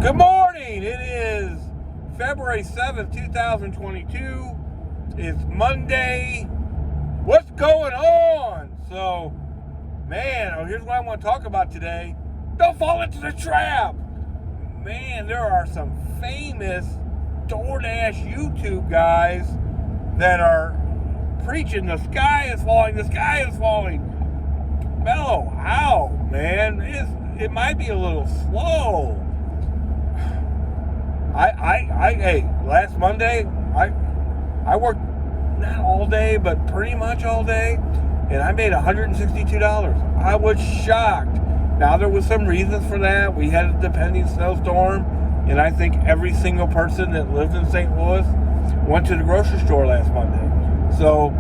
Good morning. It is February 7th, 2022. It's Monday. What's going on? So, man, here's what I want to talk about today. Don't fall into the trap. Man, there are some famous Doordash YouTube guys that are preaching the sky is falling, the sky is falling. Mellow out, man. It might be a little slow. Hey, last Monday, I worked not all day, but pretty much all day, and I made $162. I was shocked. Now, there was some reasons for that. We had a pending snowstorm, and I think every single person that lives in St. Louis went to the grocery store last Monday. So,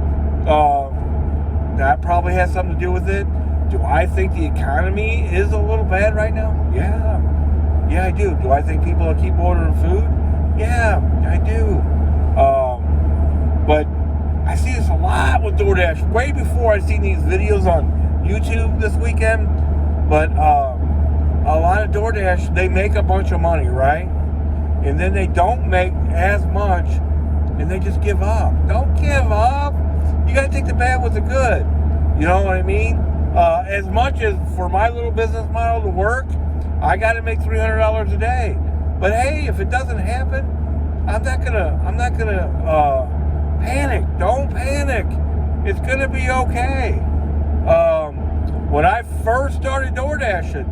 that probably has something to do with it. Do I think the economy is a little bad right now? Yeah, I do. Do I think people will keep ordering food? Yeah, I do. But I see this a lot with DoorDash. Way before I seen these videos on YouTube this weekend. But a lot of DoorDash, they make a bunch of money, right? And then they don't make as much, and they just give up. Don't give up. You got to take the bad with the good. You know what I mean? As much as for my little business model to work, I got to make $300 a day. But hey, if it doesn't happen, I'm not gonna panic. Don't panic. It's gonna be okay. When I first started DoorDashing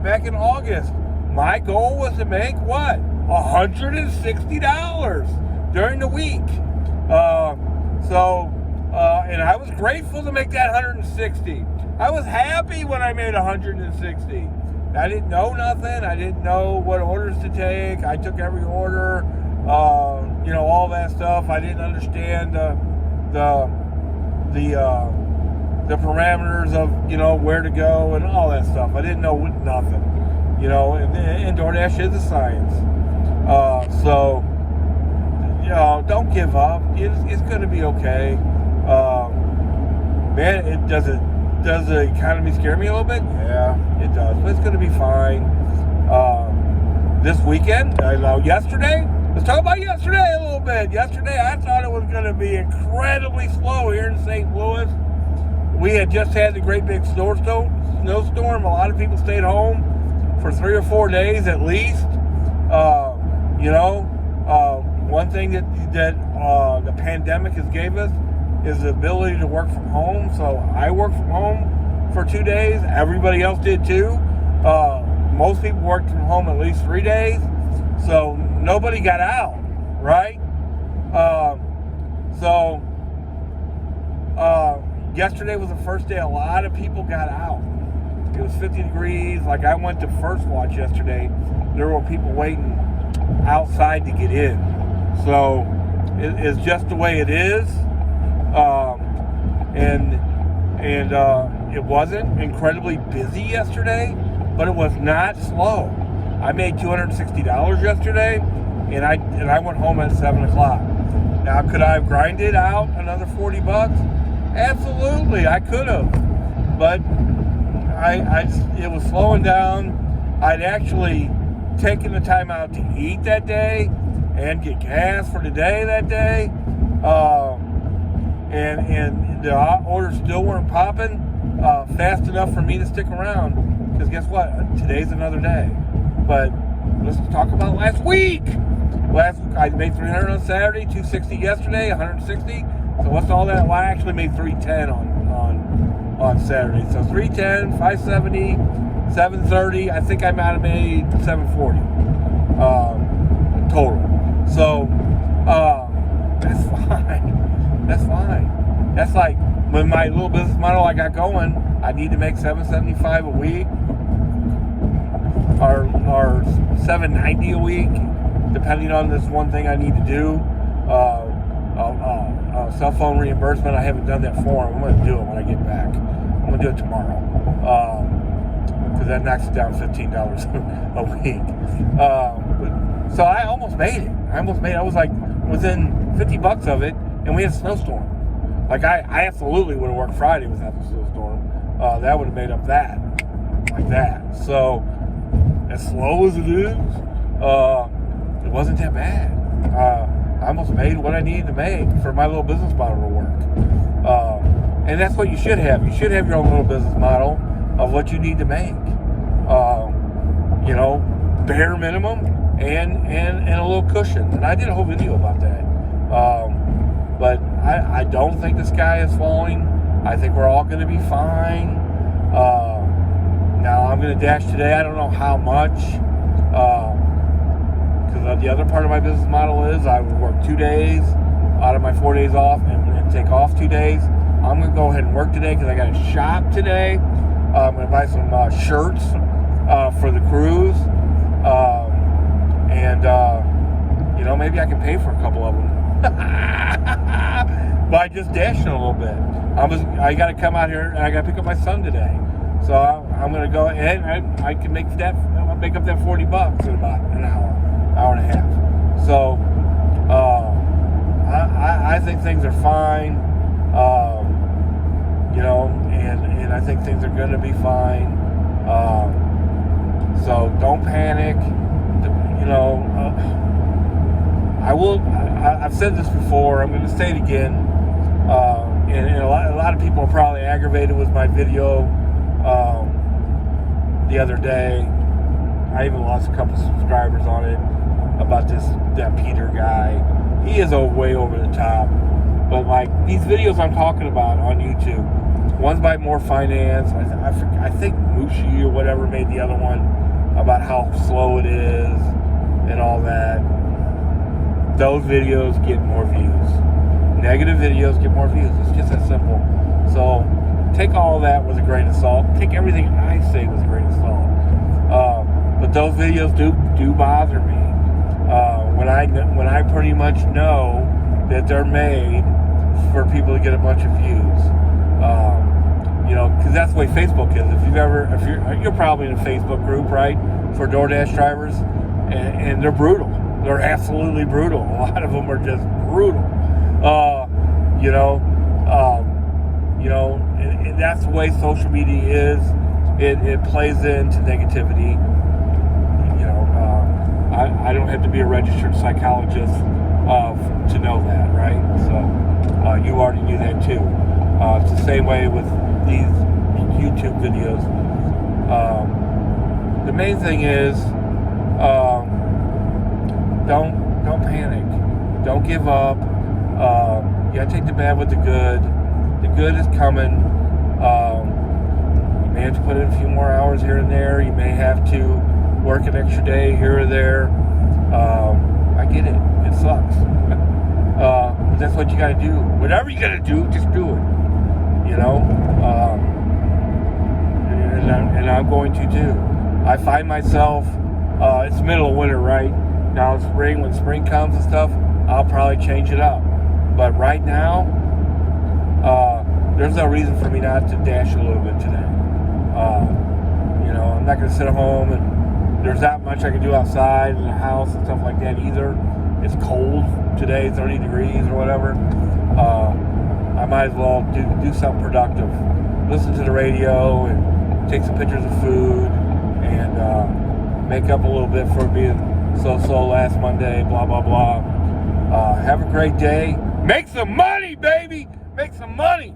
back in August, my goal was to make what? $160 during the week. And I was grateful to make that 160. I was happy when I made 160. I didn't know nothing. I didn't know what orders to take. I took every order, all that stuff. I didn't understand the parameters of, where to go and all that stuff. I didn't know nothing, and DoorDash is a science. Don't give up. It's going to be okay. Man, does the economy scare me a little bit? Yeah, it does. But it's going to be fine. This weekend, yesterday, let's talk about yesterday a little bit. Yesterday, I thought it was going to be incredibly slow here in St. Louis. We had just had the great big snowstorm. A lot of people stayed home for 3 or 4 days at least. One thing that the pandemic has gave us is the ability to work from home. So I worked from home for 2 days. Everybody else did too. Most people worked from home at least 3 days. So nobody got out, right? Yesterday was the first day a lot of people got out. It was 50 degrees. Like, I went to First Watch yesterday. There were people waiting outside to get in. So it's just the way it is. It wasn't incredibly busy yesterday, but it was not slow. I made $260 yesterday, and I went home at 7 o'clock. Now, could I have grinded out another $40? Absolutely, I could have, but it was slowing down. I'd actually taken the time out to eat that day and get gas for the day that day. And the orders still weren't popping fast enough for me to stick around. Because guess what? Today's another day. But let's talk about last week. Last week I made $300 on Saturday, $260 yesterday, $160. So what's all that? Well, I actually made $310 on Saturday. So $310, $570, $730. I think I might have made $740 total. So that's fine. That's fine. That's like when my little business model I got going, I need to make $775 a week or $790 a week, depending on this one thing I need to do. Cell phone reimbursement, I haven't done that for them. I'm going to do it when I get back. I'm going to do it tomorrow. Because that knocks it down $15 a week. So I almost made it. I was like within $50 of it, and we had a snowstorm. Like, I absolutely would have worked Friday without the snowstorm. That would have made up that. Like that. So, as slow as it is, it wasn't that bad. I almost made what I needed to make for my little business model to work. And that's what you should have. You should have your own little business model of what you need to make. Bare minimum and a little cushion. And I did a whole video about that. But I don't think the sky is falling. I think we're all going to be fine. Now, I'm going to dash today. I don't know how much. Because the other part of my business model is I would work 2 days out of my 4 days off and take off 2 days. I'm going to go ahead and work today because I got to shop today. I'm going to buy some shirts for the cruise. Maybe I can pay for a couple of them by just dashing a little bit. I got to come out here and I got to pick up my son today. So I'm going to go ahead and I can make up that $40 in about an hour and a half. So I think things are fine. And I think things are going to be fine. So don't panic. I've said this before. I'm going to say it again. And a lot of people are probably aggravated with my video the other day. I even lost a couple subscribers on it about that Peter guy. He is way over the top. But like these videos I'm talking about on YouTube, one's by More Finance. I think Mushi or whatever made the other one about how slow it is and all that. Those videos get more views. Negative videos get more views. It's just that simple. So take all that with a grain of salt. Take everything I say with a grain of salt. But those videos do bother me. When I pretty much know that they're made for people to get a bunch of views. Because that's the way Facebook is. You're probably in a Facebook group, right, for Doordash drivers, and they're brutal. They're absolutely brutal. A lot of them are just brutal. And that's the way social media is. It plays into negativity. I don't have to be a registered psychologist to know that, right? So you already knew that too. It's the same way with these YouTube videos. The main thing is don't panic. Don't give up. You gotta take the bad with the good. The good is coming. You may have to put in a few more hours here and there. You may have to work an extra day here or there. I get it. It sucks. But that's what you gotta do. Whatever you gotta do, just do it. And I'm going to do. I find myself, it's the middle of winter, right? Now when spring comes and stuff, I'll probably change it up. But right now, there's no reason for me not to dash a little bit today. I'm not going to sit at home and there's not much I can do outside in the house and stuff like that either. It's cold today, 30 degrees or whatever. I might as well do something productive. Listen to the radio and take some pictures of food and make up a little bit for being so last Monday, blah, blah, blah. Have a great day. Make some money, baby! Make some money!